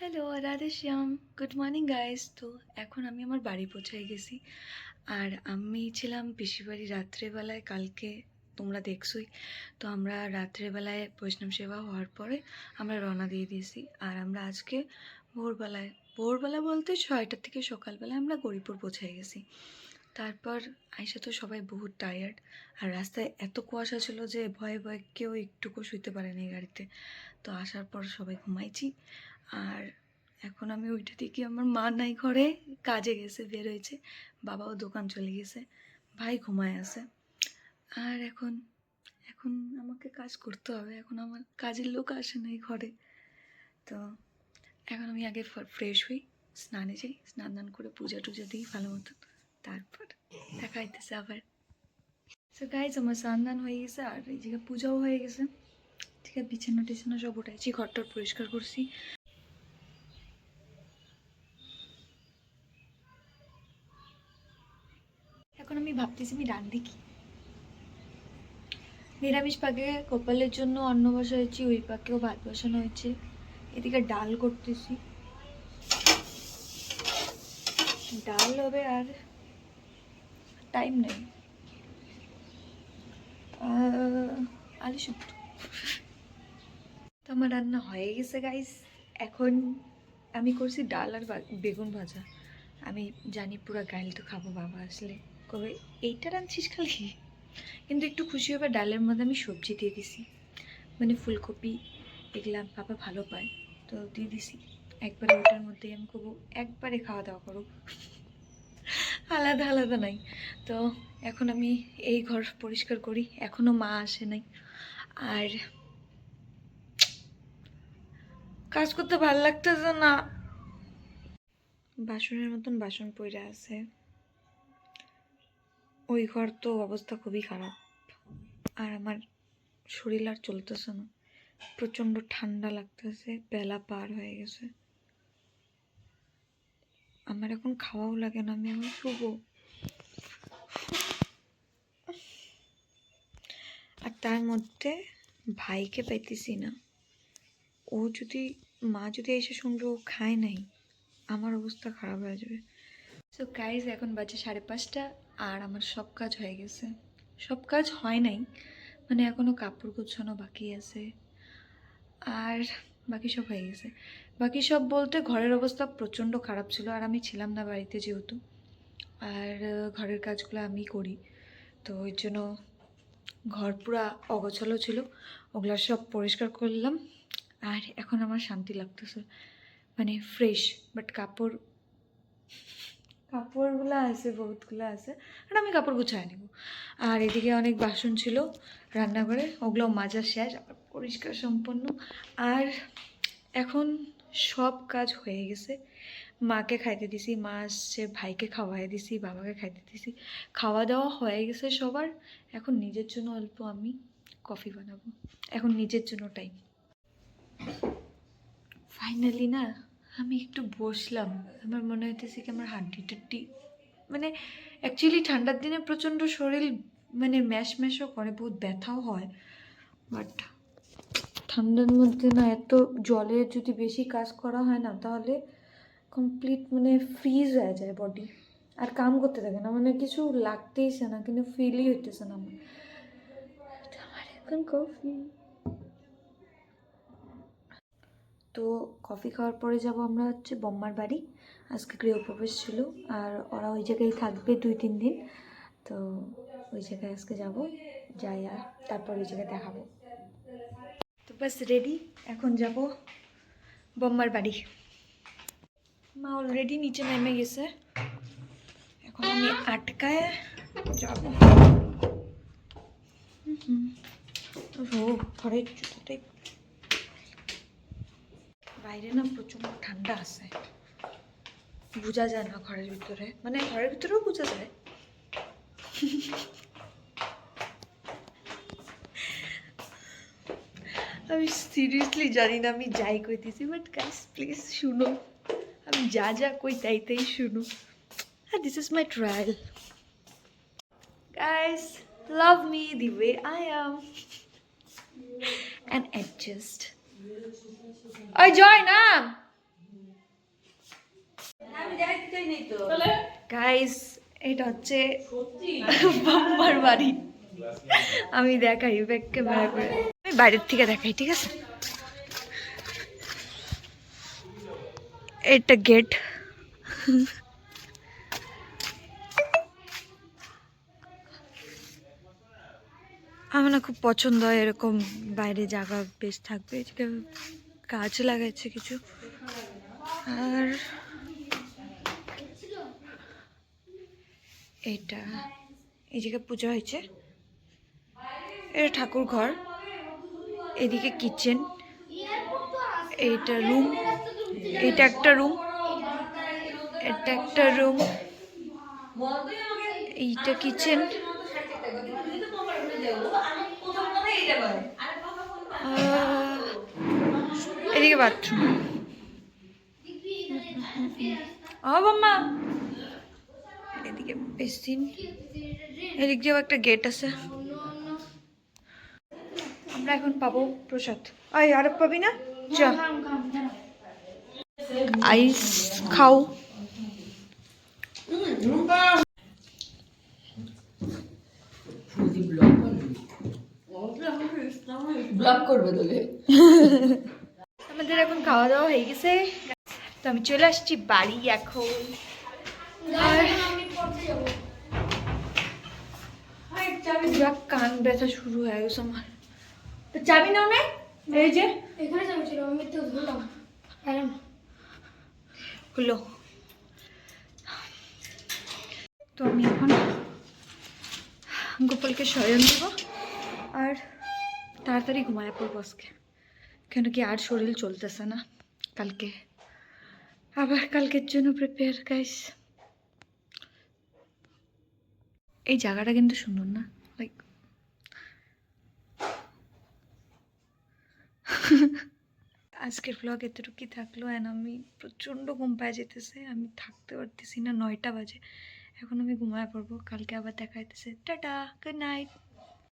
Hello, Radhe Shyam. Good morning guys. তো এখন আমি আমার বাড়ি পৌঁছাই গেছি। আর আমি ছিলাম পিসির বাড়ি রাত্রেবেলায়, কালকে তোমরা দেখছোই। তো আমরা রাত্রেবেলায় বৈষ্ণব সেবা হওয়ার পরে আমরা রওনা দিয়ে দিয়েছি। আর আমরা আজকে ভোরবেলা বলতে 6টা থেকে সকালবেলায় আমরা গৌরীপুর পৌঁছাই গেছি। তারপর আইসা তো সবাই বহুত টায়ার্ড। আর রাস্তায় এত কুয়াশা ছিল যে ভয়ে ভয়ে কেউ একটুকু শুইতে পারেনি গাড়িতে। তো আসার পর সবাই ঘুমাইছি। আর এখন আমি ওইটা থেকে আমার মা নাই ঘরে, কাজে গেছে, বের হয়েছে। বাবাও দোকান চলে গেছে, ভাই ঘুমায় আছে। আর এখন এখন আমাকে কাজ করতে হবে। এখন আমার কাজের লোক আসে নাই ঘরে। তো এখন আমি আগে ফ্রেশ হই, স্নানে যাই, স্নান দান করে পূজা টুজা দিই ভালো মতো। তারপর দেখা হইতেছে আবার। সো গাইজ, আমার স্নান দান হয়ে গেছে আর এই জায়গায় পূজাও হয়ে গেছে। ঠিক আছে, বিছানা টিছানা সব উঠাইছি, ঘরটার পরিষ্কার করছি। এখন আমি ভাবতেছি আমি রান্ধি কি। নিরামিষ পাকে কপালের জন্য অন্ন বসাইছি, ওই পাকেও ভাত বসানো হয়েছে। এদিকে ডাল করতেছি, ডাল হবে। আর টাইম নেই। আলু শুক্তো। তো আমার রান্না হয়ে গেছে গাইস। এখন আমি করছি ডাল আর বেগুন ভাজা। আমি জানি পুরো গাইল তো খাবো, বাবা আসলে কবে এইটা রাঁধছিস খালি। কিন্তু একটু খুশি হবে, ডালের মধ্যে আমি সবজি দিয়ে দিছি, মানে ফুলকপি, এগুলা বাবা ভালো পায়, তো দিয়ে দিছি একবারে। ওটার মধ্যে আমি করবো একবারে খাওয়া দাওয়া করো, আলাদা আলাদা নাই। তো এখন আমি এই ঘর পরিষ্কার করি, এখনো মা আসে নাই। আর কাজ করতে ভালো লাগতেছে না, বাসনের মতন বাসন পড়ে আছে। ওই ঘর তো অবস্থা খুবই খারাপ। আর আমার শরীর আর চলতেছে না, প্রচণ্ড ঠান্ডা লাগতেছে, বেলা পার হয়ে গেছে। আমার এখন খাওয়াও লাগে না, আমি এখন শুবো। আর তার মধ্যে ভাইকে পাইতেছি না। ও যদি, মা যদি এসে শুনবে ও খায় নাই, আমার অবস্থা খারাপ হয়ে যাবে। সো গাইজ, এখন বাজে 5:30 আর আমার সব কাজ হয়ে গেছে। সব কাজ হয় নাই, মানে এখনও কাপড় গোছানো বাকি আছে। আর বাকি সব হয়ে গেছে। বাকি সব বলতে ঘরের অবস্থা প্রচণ্ড খারাপ ছিল, আর আমি ছিলাম না বাড়িতে যেহেতু। আর ঘরের কাজগুলো আমি করি, তো ওই জন্য ঘর পুরা অগোছালো ছিল, ওগুলো সব পরিষ্কার করলাম। আর এখন আমার শান্তি লাগতেছে, মানে ফ্রেশ। বাট কাপড়গুলো আছে, বহুতগুলো আছে, আর আমি কাপড় গুছায় নেব। আর এদিকে অনেক বাসন ছিল রান্নাঘরে, ওগুলো মাজা শেষ, আবার পরিষ্কার সম্পন্ন। আর এখন সব কাজ হয়ে গেছে। মাকে খাইতে দিছি, মা আসছে, ভাইকে খাওয়াই দিছি, বাবাকে খাইতে দিছি, খাওয়া দাওয়া হয়ে গেছে সবার। এখন নিজের জন্য অল্প আমি কফি বানাবো, এখন নিজের জন্য টাইম। ফাইনালি না, আমি একটু বসলাম। আমার মনে হইতেছে কি আমার হাড্ডি টাড্ডি, মানে অ্যাকচুয়ালি ঠান্ডার দিনে প্রচণ্ড শরীর মানে ম্যাশও করে, বহুত ব্যথাও হয়। বাট ঠান্ডার মধ্যে না, এত জলে যদি বেশি কাজ করা হয় না, তাহলে কমপ্লিট মানে ফ্রিজ হয়ে যায় বডি, আর কাম করতে থাকে না, মানে কিছু লাগতেইছে না, কিন্তু ফিলই হইতেছে না আমার। এখন কফি, তো কফি খাওয়ার পরে যাব আমরা হচ্ছে বম্মার বাড়ি। আজকে গৃহপ্রবেশ ছিল, আর ওরা ওই জায়গায় থাকবে 2-3 দিন। তো ওই জায়গায় আজকে যাব, যাই আর তারপর ওই জায়গায় দেখাবো। তো বাস রেডি, এখন যাব বম্মার বাড়ি। মা অলরেডি নিচে নেমে গেছে, এখন আমি আটকায় যাব। ঘরের জুতোটাই, বাইরে না প্রচণ্ড ঠান্ডা আছে, বোঝা যায় না ঘরের ভিতরে, মানে ঘরের ভিতরেও বোঝা যায়। আমি সিরিয়াসলি জানি না আমি যাই কইতেছি, বাট গাইস প্লিজ শুনো, আমি যা যা কই তাই তাই শুনো। আর this is my trial. Guys, love me the way I am and adjust. ওই জয় না, গাইস এটা হচ্ছে বাম্মার বাড়ি। আমি দেখাই ব্যাক ক্যামেরা করে, আমি বাইরের থেকে দেখাই, ঠিক আছে? এটা গেট। আমার না খুব পছন্দ হয় এরকম বাইরে জায়গা বেশ থাকবে, গাছ লাগাইছে কিছু। আর এটা এই জায়গায় পূজা হয়েছে, এটা ঠাকুর ঘর, এদিকে কিচেন, এইটা রুম, এটা একটা রুম, এটা একটা রুম, এইটা কিচেন, এদিকে বাথরুম। ও বাম্মা, এদিকে বেসিন, এদিক দিয়েও একটা গেট আছে। আমরা এখন পাবো প্রসাদ। আই আর পাবি না, যা আইস খাও। ব্লক করবে তোকে। আমাদের এখন খাওয়া দাওয়া হয়ে গেছে, তো আমি চলে আসছি বাড়ি এখন। আর পুরা কান ব্যথা শুরু হয়ে গেছে আমার। তো চাবি নাও না, এই যে এখানে চাবি ছিল, আমি তো ধরলাম। হলো। তো আমি এখন গোপালকে শয়ন দেবো আর তাড়াতাড়ি ঘুমায় পড়বো আজকে, কেন কি আর শরীর চলতেছে না। কালকে আবার কালকের জন্য প্রিপেয়ার গাইস। এই জায়গাটা কিন্তু সুন্দর না, লাইক আজকের ব্লগ এতটুকুই থাকলো। অ্যান্ড আমি প্রচণ্ড ঘুম পায়ে যেতেছে, আমি থাকতে পারতেছি না, 9টা বাজে। এখন আমি ঘুমায় পড়বো, কালকে আবার দেখা হইতেছে। Tata, good night.